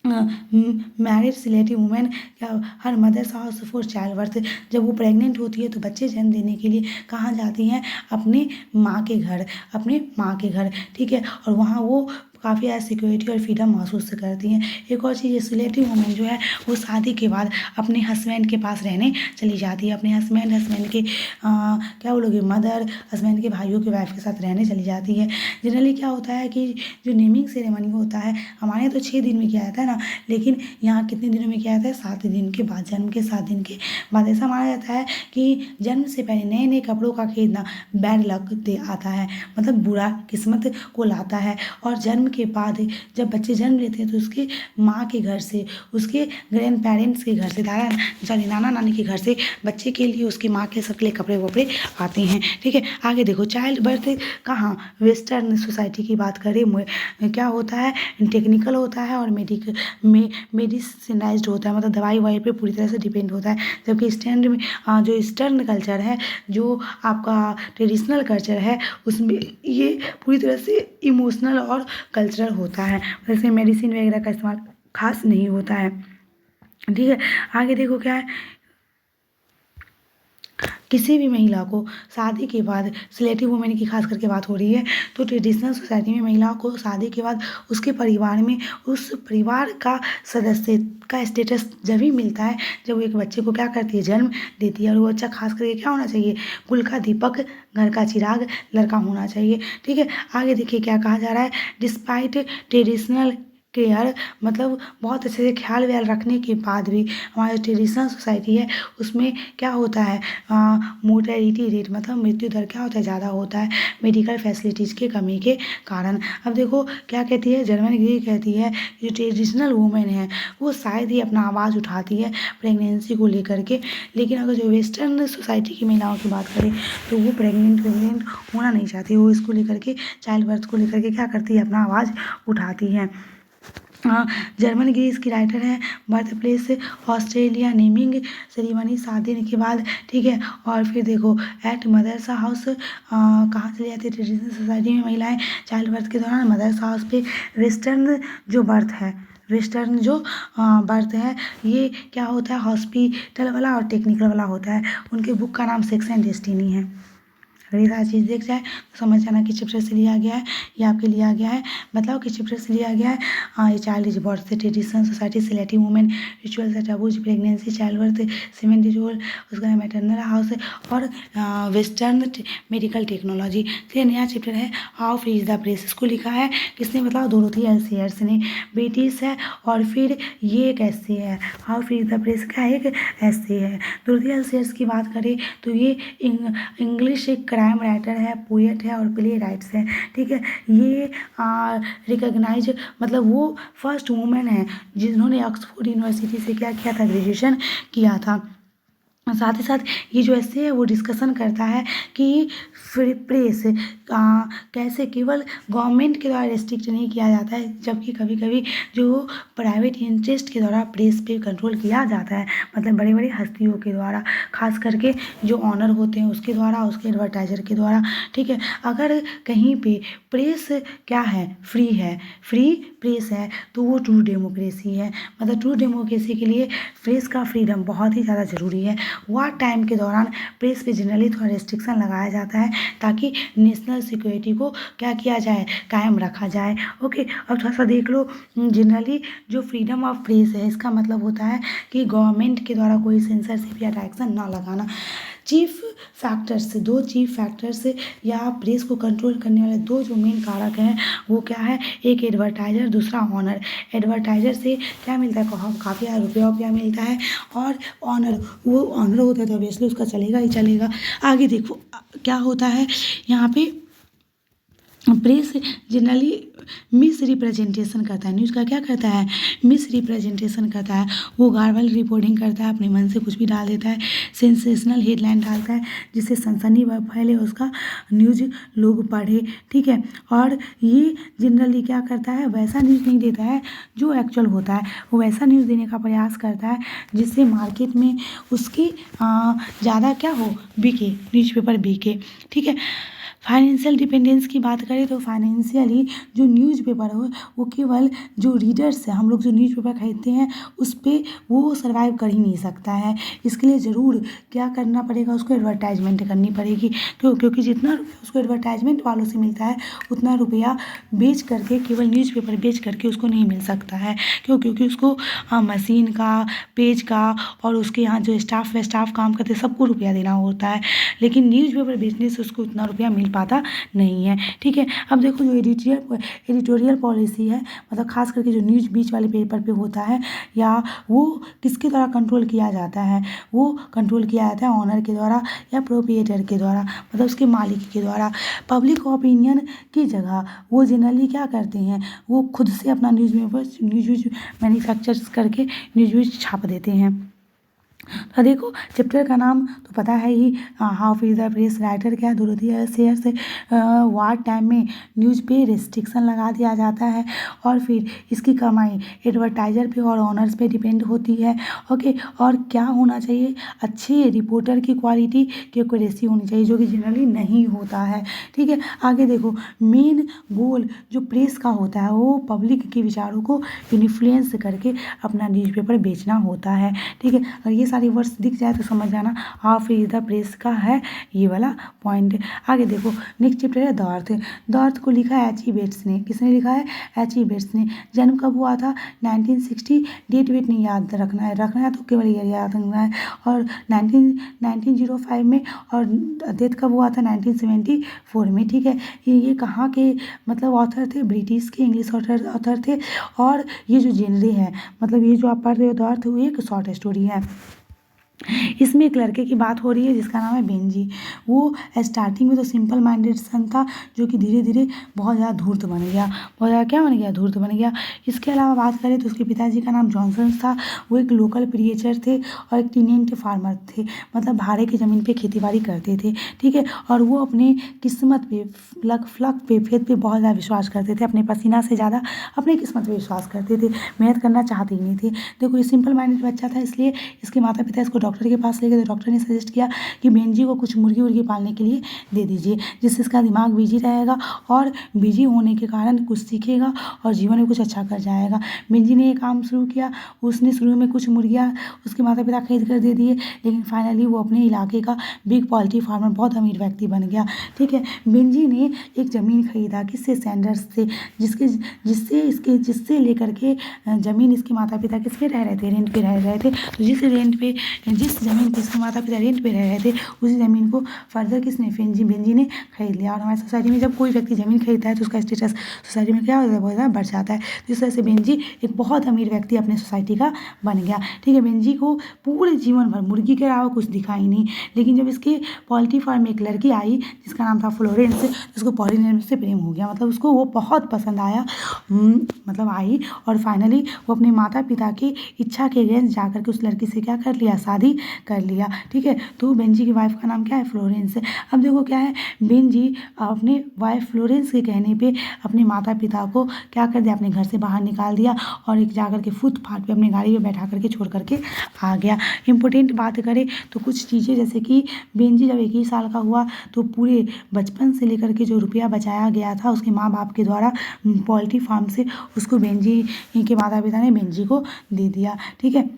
मैरिड सिलेक्टिव वुमेन क्या, her mother's house for child birth, जब वो प्रेग्नेंट होती है तो बच्चे जन्म देने के लिए कहाँ जाती हैं, अपने माँ के घर, अपने माँ के घर। ठीक है, और वहाँ वो काफ़ी ज़्यादा सिक्योरिटी और फ्रीडम महसूस करती हैं। एक और चीज़, सिलेक्टिव वुमेन जो है वो शादी के बाद अपने हस्बैंड के पास रहने चली जाती है, अपने हस्बैंड के क्या बोलोगे, मदर, हस्बैंड के भाइयों के वाइफ के साथ रहने चली जाती है। जनरली क्या होता है कि जो नेमिंग सेरेमनी होता है, हमारे यहाँ तो 6 दिन में किया जाता है ना, लेकिन यहाँ कितने दिनों में किया जाता है, 7 दिन के बाद, जन्म के 7 दिन के बाद। ऐसा माना जाता है कि जन्म से पहले नए नए कपड़ों का खरीदना बैड लक दे आता है, मतलब बुरा किस्मत को लाता है। और जन्म के बाद जब बच्चे जन्म लेते हैं तो उसके माँ के घर से, उसके ग्रैंड पेरेंट्स के घर से, नाना नानी के घर से बच्चे के लिए, उसकी माँ के सबके लिए कपड़े वपड़े आते हैं। ठीक है, आगे देखो, चाइल्ड बर्थ कहाँ, वेस्टर्न सोसाइटी की बात करें, क्या होता है, टेक्निकल होता है और मेडिसिनाइज्ड होता है, मतलब दवाई ववाई पे पूरी तरह से डिपेंड होता है। जबकि जो ईस्टर्न कल्चर है, जो आपका ट्रेडिशनल कल्चर है, उसमें ये पूरी तरह से इमोशनल और कल्चरल होता है, जैसे मेडिसिन वगैरह का इस्तेमाल खास नहीं होता है। ठीक है, आगे देखो क्या है, किसी भी महिला को शादी के बाद, सिलेक्टिव वुमेन की खास करके बात हो रही है, तो ट्रेडिशनल सोसाइटी में महिला को शादी के बाद उसके परिवार में उस परिवार का सदस्य का स्टेटस जब ही मिलता है जब वो एक बच्चे को क्या करती है, जन्म देती है। और वो बच्चा खास करके क्या होना चाहिए, कुल का दीपक, घर का चिराग लड़का होना चाहिए। ठीक है, आगे देखिए क्या कहा जा रहा है, डिस्पाइट ट्रेडिशनल केयर, मतलब बहुत अच्छे से ख्याल व्याल रखने के बाद भी हमारी ट्रेडिशनल सोसाइटी है उसमें क्या होता है, मोर्टेलिटी रेट, मतलब मृत्यु दर क्या होता है, ज़्यादा होता है मेडिकल फैसिलिटीज़ की कमी के कारण। अब देखो क्या कहती है, जर्मन ग्री कहती है जो ट्रेडिशनल वुमेन है वो शायद ही अपना आवाज़ उठाती है प्रेगनेंसी को लेकर के, लेकिन अगर जो वेस्टर्न सोसाइटी की महिलाओं की बात करें तो वो प्रेग्नेंट होना नहीं चाहती, वो इसको लेकर के, चाइल्ड बर्थ को लेकर के क्या करती है, अपना आवाज़ उठाती है। जर्मन ग्रीस की राइटर है, birth place Australia, naming ceremony 7 दिन के बाद। ठीक है, और फिर देखो एट मदरसा हाउस, कहाँ चली जाती है ट्रेडिशनल सोसाइटी में महिलाएं चाइल्ड बर्थ के दौरान, मदरसा हाउस पे। वेस्टर्न जो बर्थ है ये क्या होता है, हॉस्पिटल वाला और टेक्निकल वाला होता है। उनके बुक का नाम सेक्स एंड डेस्टिनी है। अगर ये सारी चीज़ देख जाए तो समझ जाना कि चैप्टर से लिया गया है, ये आपके लिया गया है, बताओ कि चैप्टर से लिया गया है। ये चाइल्ड इज बर्थ से traditional society, selective women, rituals at taboos, pregnancy, child birth, Seemant ritual, उसका मैटरनल हाउस और वेस्टर्न मेडिकल टेक्नोलॉजी। फिर नया चैप्टर है how free is the press, इसको लिखा है किसने, बताओ, डोरोथी एल सेयर्स ने, ब्रिटिश है। और फिर ये एक ऐसे है, how free is the press का एक ऐसे है। डोरोथी एल सेयर्स की बात करें तो ये इंग्लिश एक क्राइम राइटर है, पोएट है और प्ले राइट्स है। ठीक है, ये रिकॉग्नाइज, मतलब वो फर्स्ट वुमेन है जिन्होंने ऑक्सफोर्ड यूनिवर्सिटी से क्या किया था, ग्रेजुएशन किया था। साथ ही साथ ये जो ऐसे है वो डिस्कशन करता है कि फ्री प्रेस कैसे केवल गवर्नमेंट के द्वारा रेस्ट्रिक्ट नहीं किया जाता है, जबकि कभी कभी जो प्राइवेट इंटरेस्ट के द्वारा प्रेस पे कंट्रोल किया जाता है, मतलब बड़े बड़े हस्तियों के द्वारा, खास करके जो ऑनर होते हैं उसके द्वारा, उसके एडवर्टाइजर के द्वारा। ठीक है, अगर कहीं पे प्रेस क्या है, फ्री प्रेस है तो वो ट्रू डेमोक्रेसी है। मतलब ट्रू डेमोक्रेसी के लिए प्रेस का फ्रीडम बहुत ही ज़्यादा ज़रूरी है। वार टाइम के दौरान प्रेस पे जनरली थोड़ा रेस्ट्रिक्शन लगाया जाता है ताकि नेशनल सिक्योरिटी को क्या किया जाए, कायम रखा जाए। ओके, अब थोड़ा सा देख लो, जनरली जो फ्रीडम ऑफ प्रेस है इसका मतलब होता है कि गवर्नमेंट के द्वारा कोई सेंसरशिप या टैक्सन ना लगाना। दो चीफ फैक्टर्स या प्रेस को कंट्रोल करने वाले दो जो मेन कारक हैं वो क्या है, एक एडवर्टाइजर, दूसरा ऑनर। एडवर्टाइजर से क्या मिलता है, काफ़ी रुपया मिलता है, और ऑनर होता है तो ऑब्वियसली उसका चलेगा ही चलेगा। आगे देखो क्या होता है यहाँ पे, प्रेस जनरली मिस रिप्रेजेंटेशन करता है, न्यूज़ का क्या करता है, मिस रिप्रेजेंटेशन करता है। वो गार्बल रिपोर्टिंग करता है, अपने मन से कुछ भी डाल देता है, सेंसेशनल हेडलाइन डालता है जिससे सनसनी फैले, उसका न्यूज़ लोग पढ़े। ठीक है, और ये जनरली क्या करता है, वैसा न्यूज़ नहीं देता है जो एक्चुअल होता है, वो वैसा न्यूज़ देने का प्रयास करता है जिससे मार्केट में उसकी ज़्यादा क्या हो, बिके, न्यूज़पेपर बिके। ठीक है, फाइनेंशियल डिपेंडेंस की बात करें तो फाइनेंशियली जो न्यूज़पेपर हो वो केवल जो रीडर्स है, हम लोग जो न्यूज़पेपर खरीदते हैं उस पर वो सर्वाइव कर ही नहीं सकता है। इसके लिए ज़रूर क्या करना पड़ेगा, उसको एडवर्टाइजमेंट करनी पड़ेगी। क्योंकि जितना रुपया उसको एडवर्टाइजमेंट वालों से मिलता है उतना रुपया बेच करके, केवल न्यूज़पेपर बेच करके उसको नहीं मिल सकता है। क्योंकि उसको मशीन का, पेज का और उसके यहाँ जो स्टाफ काम करते सबको रुपया देना होता है, लेकिन न्यूज़पेपर बेचने से उसको उतना रुपया मिल पाता नहीं है। ठीक है, अब देखो जो एडिटोरियल पॉलिसी है, मतलब खास करके जो न्यूज़ बीच वाले पेपर पे होता है, या वो किसके द्वारा कंट्रोल किया जाता है, वो कंट्रोल किया जाता है ऑनर के द्वारा या प्रोप्रिएटर के द्वारा, मतलब उसके मालिक के द्वारा। पब्लिक ओपिनियन की जगह वो जनरली क्या करते हैं, वो खुद से अपना न्यूज़ मैन्युफैक्चर करके न्यूज़ छाप देते हैं। तो देखो चैप्टर का नाम तो पता है ही, how free the press. Writer क्या, डोरोथी सेयर से वार टाइम में न्यूज़ पे रिस्ट्रिक्शन लगा दिया जाता है और फिर इसकी कमाई एडवर्टाइजर पे और ऑनर्स पे डिपेंड होती है। ओके, और क्या होना चाहिए, अच्छे रिपोर्टर की क्वालिटी की एक्यूरेसी होनी चाहिए, जो कि जनरली नहीं होता है। ठीक है, आगे देखो मेन गोल जो प्रेस का होता है वो पब्लिक के विचारों को इन्फ्लुएंस करके अपना न्यूज़पेपर बेचना होता है। ठीक है, और ये सारी वर्ड्स दिख जाए तो समझ जाना हाउ फ्री द प्रेस का है ये वाला पॉइंट। आगे देखो नेक्स्ट चैप्टर है द अर्थ। द अर्थ को लिखा है H.E. बेट्स ने। किसने लिखा है? H.E. बेट्स ने। जन्म कब हुआ था? 1960। डेट वेट नहीं याद रखना है तो केवल ईयर याद रखना है। और 1905 में, और डेथ कब हुआ था? 1974 में। ठीक है, ये कहाँ के मतलब ऑथर थे? ब्रिटिश के इंग्लिश ऑथर थे। और ये जो जेनरे है, मतलब ये जो आप पढ़ रहे हो द अर्थ, वो एक शॉर्ट स्टोरी है। इसमें एक लड़के की बात हो रही है जिसका नाम है बेंजी। वो स्टार्टिंग में तो सिंपल माइंडेड सन था, जो कि धीरे धीरे बहुत ज़्यादा धूर्त बन गया। बहुत ज़्यादा क्या बन गया? धूर्त बन गया। इसके अलावा बात करें तो उसके पिताजी का नाम जॉनसन था। वो एक लोकल प्रिएचर थे और एक टीनेंट फार्मर थे, मतलब भाड़े की ज़मीन पे खेतीबाड़ी करते थे। ठीक है, और वो अपने किस्मत पे, लक पे, फेथ पे बहुत ज़्यादा विश्वास करते थे। अपने पसीना से ज़्यादा अपने किस्मत पे विश्वास करते थे, मेहनत करना चाहते ही नहीं थे। देखो ये सिंपल माइंडेड बच्चा था, इसलिए इसके माता पिता इसको डॉक्टर के पास ले गए। तो डॉक्टर ने सजेस्ट किया कि बेंजी को कुछ मुर्गी उर्गी पालने के लिए दे दीजिए, जिससे इसका दिमाग बिजी रहेगा और बिजी होने के कारण कुछ सीखेगा और जीवन में कुछ अच्छा कर जाएगा। बेंजी ने ये काम शुरू किया। उसने शुरू में कुछ मुर्गियाँ उसके माता पिता खरीद कर दे दिए, लेकिन फाइनली वो अपने इलाके का बिग पोल्ट्री फार्मर, बहुत अमीर व्यक्ति बन गया। ठीक है, बेंजी ने एक ज़मीन खरीदा, किससे? सैंडर्स से, जिससे लेकर के ज़मीन इसके माता पिता किस पे रह रहे थे? रेंट पे रह रहे थे। तो जिस ज़मीन पे इसके माता पिता रेंट पे रह रहे थे, उसी ज़मीन को फर्दर किसने? बेंजी ने खरीद लिया। और हमारी सोसाइटी में जब कोई व्यक्ति ज़मीन खरीदता है तो उसका स्टेटस सोसाइटी में क्या होता है? बहुत ज़्यादा बढ़ जाता है। तो इस तरह से बेंजी एक बहुत अमीर व्यक्ति अपने सोसाइटी का बन गया। ठीक है, बेंजी को पूरे जीवन भर मुर्गी के अलावा कुछ दिखा ही नहीं, लेकिन जब इसके पोल्ट्री फार्म में एक लड़की आई जिसका नाम था फ्लोरेंस, उसको पॉलिनेटर से प्रेम हो गया, मतलब उसको वो बहुत पसंद आया, मतलब आई। और फाइनली वो अपने माता पिता की इच्छा के अगेंस्ट जाकर के उस लड़की से क्या कर लिया? शादी कर लिया। ठीक है, तो बेंजी की वाइफ का नाम क्या है? फ्लोरेंस। अब देखो क्या है, बेंजी अपने वाइफ फ्लोरेंस के कहने पे अपने माता पिता को क्या कर दिया? अपने घर से बाहर निकाल दिया और एक जाकर के फुटपाथ पे अपनी गाड़ी पे बैठा करके छोड़ करके आ गया। इम्पोर्टेंट बात करें तो कुछ चीज़ें, जैसे कि बेंजी जब 21 साल का हुआ तो पूरे बचपन से लेकर के जो रुपया बचाया गया था उसके माँ बाप के द्वारा पोल्ट्री फार्म से, उसको बेंजी के माता पिता ने बेंजी को दे दिया। ठीक है,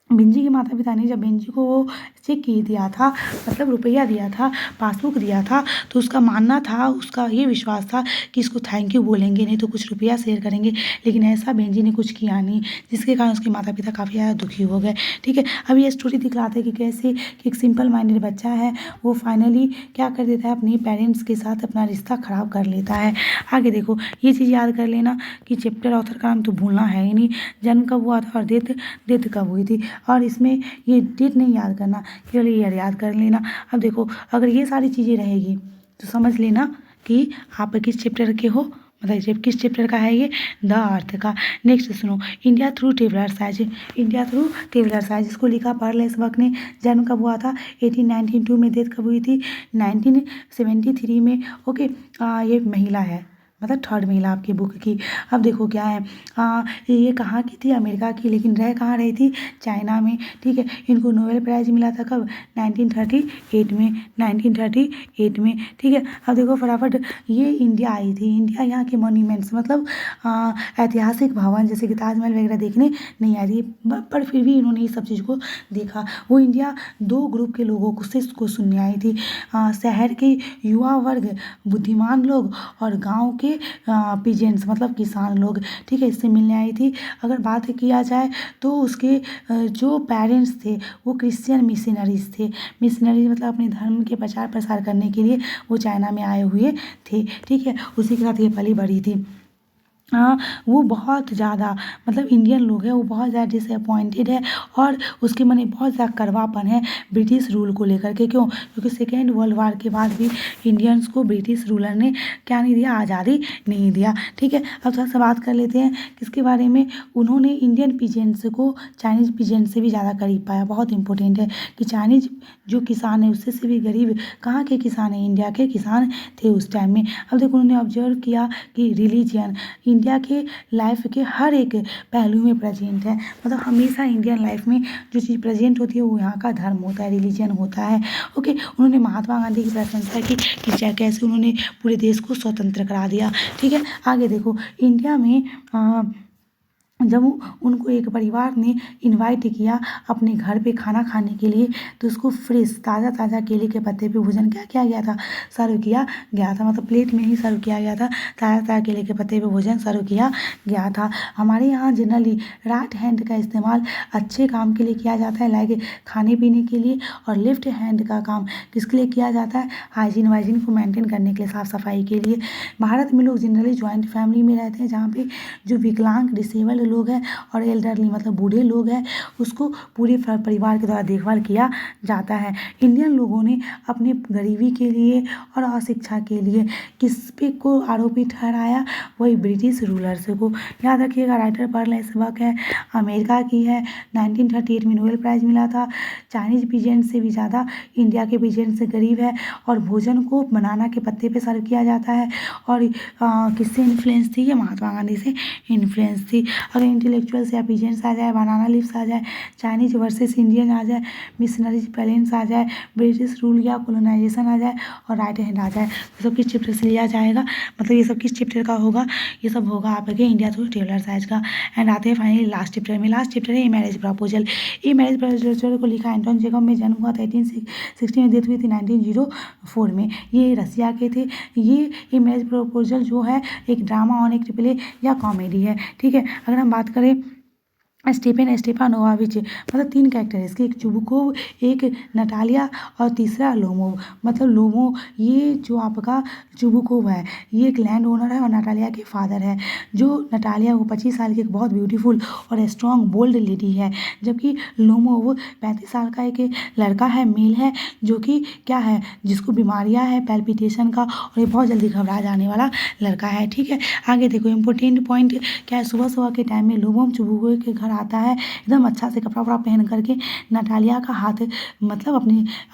बेंजी के माता पिता ने जब बेंजी को वो चेक दिया था, मतलब रुपया दिया था, पासबुक दिया था, तो उसका मानना था, उसका ये विश्वास था कि इसको थैंक यू बोलेंगे, नहीं तो कुछ रुपया शेयर करेंगे, लेकिन ऐसा बेंजी ने कुछ किया नहीं, जिसके कारण उसके माता पिता काफ़ी ज़्यादा दुखी हो गए। ठीक है, अब ये स्टोरी दिखलाते हैं कि कैसे कि एक सिंपल माइंडेड बच्चा है, वो फाइनली क्या कर देता है? अपने पेरेंट्स के साथ अपना रिश्ता ख़राब कर लेता है। आगे देखो ये चीज़ याद कर लेना कि चैप्टर ऑथर का नाम तो भूलना है ही नहीं, जन्म कब हुआ था और डेथ कब हुई थी, और इसमें ये डेट नहीं याद करना, केवल ईयर याद कर लेना। अब देखो अगर ये सारी चीज़ें रहेगी तो समझ लेना कि आप किस चैप्टर के हो, मतलब किस चैप्टर का है ये? द अर्थ का। नेक्स्ट सुनो, India through travellers eyes. India through travellers eyes, इसको लिखा पर्लेस बक ने। जन्म कब हुआ था? 1892 में। डेथ कब हुई थी? 1973 में। ओके, ये महिला है, मतलब थर्ड महिला आपकी बुक की। अब देखो क्या है, ये कहाँ की थी, अमेरिका की, लेकिन रह कहाँ रही थी, चाइना में। ठीक है, इनको नोबेल प्राइज़ मिला था कब, 1938 में, 1938 में। ठीक है, अब देखो फटाफट, ये इंडिया आई थी। इंडिया यहाँ के मॉन्यूमेंट्स मतलब ऐतिहासिक भवन जैसे कि ताजमहल वगैरह देखने नहीं आई थी, पर फिर भी इन्होंने ये सब चीज़ को देखा। वो इंडिया दो ग्रुप के लोगों को से इसको सुनने आई थी, शहर के युवा वर्ग, बुद्धिमान लोग, और गांव के पीजेंट्स मतलब किसान लोग। ठीक है, इससे मिलने आई थी। अगर बात किया जाए तो उसके जो पेरेंट्स थे वो क्रिश्चियन मिशनरीज थे। मिशनरी मतलब अपने धर्म के प्रचार प्रसार करने के लिए वो चाइना में आए हुए थे। ठीक है, उसी के साथ ये पली बड़ी थी। वो बहुत ज़्यादा मतलब इंडियन लोग हैं, वो बहुत ज़्यादा डिसअपॉइंटेड है, और उसके मन में बहुत ज़्यादा कड़वापन है ब्रिटिश रूल को लेकर के। क्यों? क्योंकि सेकेंड वर्ल्ड वार के बाद भी इंडियंस को ब्रिटिश रूलर ने क्या नहीं दिया, आज़ादी नहीं दिया। ठीक है, अब थोड़ा सा बात कर लेते हैं किसके बारे में। उन्होंने इंडियन पीजेंट्स को चाइनीज़ पीजेंट से भी ज़्यादा करीब पाया। बहुत इंपॉर्टेंट है कि चाइनीज़ जो किसान है उससे से भी गरीब कहाँ के किसान हैं, इंडिया के किसान थे उस टाइम में। अब देखो उन्होंने ऑब्जर्व किया कि रिलीजियन इंडिया के लाइफ के हर एक पहलू में प्रेजेंट है। मतलब हमेशा इंडियन लाइफ में जो चीज़ प्रेजेंट होती है वो यहाँ का धर्म होता है, रिलीजन होता है। ओके, उन्होंने महात्मा गांधी की प्रशंसा की कि कैसे उन्होंने पूरे देश को स्वतंत्र करा दिया। ठीक है, आगे देखो, इंडिया में जब उनको एक परिवार ने इनवाइट किया अपने घर पे खाना खाने के लिए, तो उसको फ्रेश ताज़ा ताज़ा केले के पत्ते पे भोजन क्या किया गया था, सर्व किया गया था। मतलब प्लेट में ही सर्व किया गया था, ताज़ा ताज़ा केले के पत्ते पे भोजन सर्व किया गया था। हमारे यहाँ जनरली राइट हैंड का इस्तेमाल अच्छे काम के लिए किया जाता है, लाइक खाने पीने के लिए, और लेफ्ट हैंड का काम किसके लिए किया जाता है, हाइजीन वाइजीन को मेंटेन करने के लिए, साफ़ सफाई के लिए। भारत में लोग जनरली ज्वाइंट फैमिली में रहते हैं, जहाँ पे जो विकलांग डिसेबल्ड लोग हैं और एल्डरली मतलब बूढ़े लोग हैं उसको पूरे परिवार के द्वारा देखभाल किया जाता है। इंडियन लोगों ने अपने गरीबी के लिए और अशिक्षा के लिए किस पे को आरोपी ठहराया, वही ब्रिटिश रूलर्स को। याद रखिएगा, राइटर पर्ल एसबर्ग है, अमेरिका की है, 1938 में नोबेल प्राइज़ मिला था। चाइनीज़ पीजेंट से भी ज़्यादा इंडिया के पीजेंट से गरीब है, और भोजन को बनाना के पत्ते पे सर्व किया जाता है। और किससे इन्फ्लुएंस थी, ये महात्मा गांधी से इन्फ्लुएंस थी। अगर इंटेलेक्चुअल्स या पीजेंट्स आ जाए, बनाना लीव्स आ जाए, चाइनीज वर्सेस इंडियन आ जाए, मिशनरीज पेरेंट्स आ जाए, ब्रिटिश रूल या कोलोनाइजेशन आ जाए, और राइट हैंड आ जाए, ये सब किस चैप्टर से लिया जाएगा, मतलब ये सब किस चैप्टर का होगा, ये सब होगा आपके इंडिया थ्रू ट्रेवलर साइज का। एंड आते हैं फाइनली लास्ट चैप्टर में। लास्ट चैप्टर है a marriage proposal. A marriage proposal को लिखा एंटोन जेकब में, जन्म हुआ था 1860 में, डेथ हुई थी 1904 में। ये रसिया के थे। ये ए मैरिज प्रपोजल जो है एक ड्रामा और एक प्ले या कॉमेडी है। ठीक है, अगर हम बात करें स्टेपानोवाविच, मतलब तीन कैरेक्टर है इसके, एक चुबुकोव, एक नटालिया, और तीसरा लोमोव। मतलब लोमो, ये जो आपका चुबुकोव है ये एक लैंड ओनर है और नटालिया के फादर है। जो नटालिया वो 25 साल की एक बहुत ब्यूटीफुल और स्ट्रॉन्ग बोल्ड लेडी है, जबकि लोमोव 35 साल का एक लड़का है, मेल है, जो कि क्या है, जिसको बीमारियां है पैल्पिटेशन का, और ये बहुत जल्दी घबरा जाने वाला लड़का है। ठीक है, आगे देखो इम्पोर्टेंट पॉइंट क्या है, सुबह सुबह के टाइम में लोमोव चुबुकोव के घर आता है एकदम अच्छा से कपड़ा वपड़ा पहन करके, नटालिया का हाथ मतलब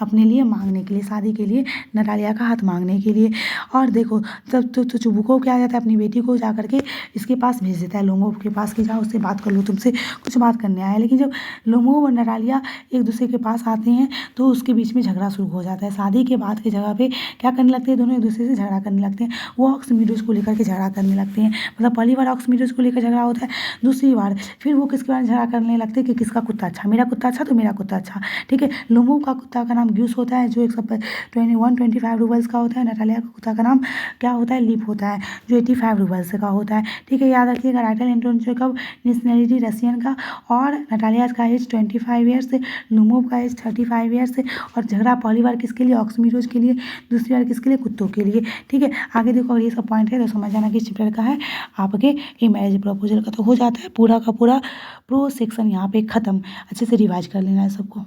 अपने लिए मांगने के लिए, शादी के लिए नटालिया का हाथ मांगने के लिए। और देखो तब तो चुबुकोव क्या आ जाता है, अपनी बेटी को जा करके इसके पास भेज देता है, लोमोव के पास, कि जाओ उससे बात कर लो, तुमसे कुछ बात करने आया है। लेकिन जब लोमोव और नटालिया एक दूसरे के पास आते हैं तो उसके बीच में झगड़ा शुरू हो जाता है। शादी के बाद की जगह पे क्या करने लगते हैं, दोनों एक दूसरे से झगड़ा करने लगते हैं। वो ऑक्स मीडोज को लेकर के झगड़ा करने लगते हैं। मतलब पहली बार ऑक्स मीडोज को लेकर झगड़ा होता है, दूसरी बार फिर वो किसके बारे में झगड़ा करने लगते हैं कि किसका कुत्ता अच्छा, मेरा कुत्ता अच्छा तो मेरा कुत्ता अच्छा। ठीक है, लोमोव का कुत्ता का नाम ग्यूस होता है जो 125 रूबल्स का होता है। नटालिया का कुत्ता का नाम क्या होता है, लिप होता है, जो 85 रूबल्स का होता है। ठीक है, याद रखिएगा, writer Anton Jacob nationality Russian का, और नटालिया का एज 25 ईयर्स, लोमोव का एज 35 ईयर्स। और झगड़ा पहली बार किसके लिए, ऑक्स मीडोज के लिए, दूसरी बार किसके लिए, कुत्तों के लिए। ठीक है, आगे देखो अगर ये सब पॉइंट है तो समझ जाना किस चैप्टर का है आपके ए मैरिज प्रपोजल का। तो हो जाता है पूरा का पूरा प्रो सेक्शन यहाँ पे ख़त्म। अच्छे से रिवाइज कर लेना है सबको।